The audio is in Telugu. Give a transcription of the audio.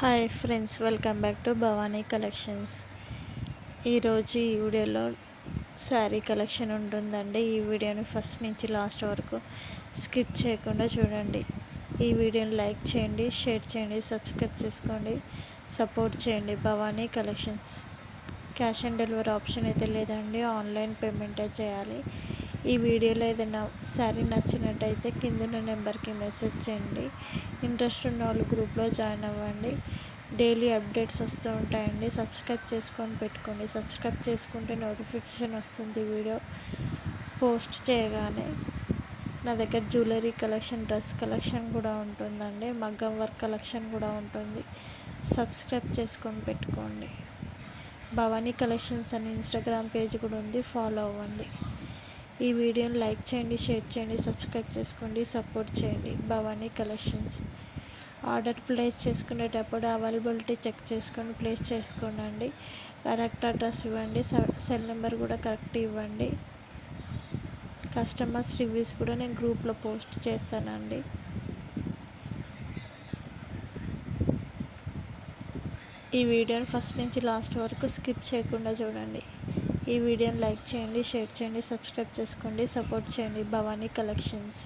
Hi friends, welcome back to Bhavani collections. ఈరోజు ఈ వీడియోలో శారీ కలెక్షన్ ఉంటుందండి. ఈ వీడియోని ఫస్ట్ నుంచి లాస్ట్ వరకు స్కిప్ చేయకుండా చూడండి. ఈ వీడియోని లైక్ చేయండి, షేర్ చేయండి, సబ్స్క్రైబ్ చేసుకోండి, సపోర్ట్ చేయండి. Bhavani collections. Cash on delivery option అయితే లేదండి, ఆన్లైన్ పేమెంటే చేయాలి. ఈ వీడియోలో ఏదైనా శారీ నచ్చినట్టయితే కిందున్న నెంబర్కి మెసేజ్ చేయండి. ఇంట్రెస్ట్ ఉన్న వాళ్ళు గ్రూప్లో జాయిన్ అవ్వండి. డైలీ అప్డేట్స్ వస్తూ ఉంటాయండి. సబ్స్క్రైబ్ చేసుకొని పెట్టుకోండి. సబ్స్క్రైబ్ చేసుకుంటే నోటిఫికేషన్ వస్తుంది వీడియో పోస్ట్ చేయగానే. నా దగ్గర జ్యువెలరీ కలెక్షన్, డ్రెస్ కలెక్షన్ కూడా ఉంటుందండి. మగ్గం వర్క్ కలెక్షన్ కూడా ఉంటుంది. సబ్స్క్రైబ్ చేసుకొని పెట్టుకోండి. భవానీ కలెక్షన్స్ అని ఇన్స్టాగ్రామ్ పేజ్ కూడా ఉంది, ఫాలో అవ్వండి. ఈ వీడియోని లైక్ చేయండి, షేర్ చేయండి, సబ్స్క్రైబ్ చేసుకోండి, సపోర్ట్ చేయండి. భవానీ కలెక్షన్స్. ఆర్డర్ ప్లేస్ చేసుకునేటప్పుడు అవైలబిలిటీ చెక్ చేసుకొని ప్లేస్ చేసుకోండి. కరెక్ట్ అడ్రస్ ఇవ్వండి, సెల్ నెంబర్ కూడా కరెక్ట్ ఇవ్వండి. కస్టమర్స్ రివ్యూస్ కూడా నేను గ్రూప్లో పోస్ట్ చేస్తానండి. ఈ వీడియోని ఫస్ట్ నుంచి లాస్ట్ వరకు స్కిప్ చేయకుండా చూడండి. ఈ వీడియోని లైక్ చేయండి, షేర్ చేయండి, సబ్స్క్రైబ్ చేసుకోండి, సపోర్ట్ చేయండి. భవానీ కలెక్షన్స్.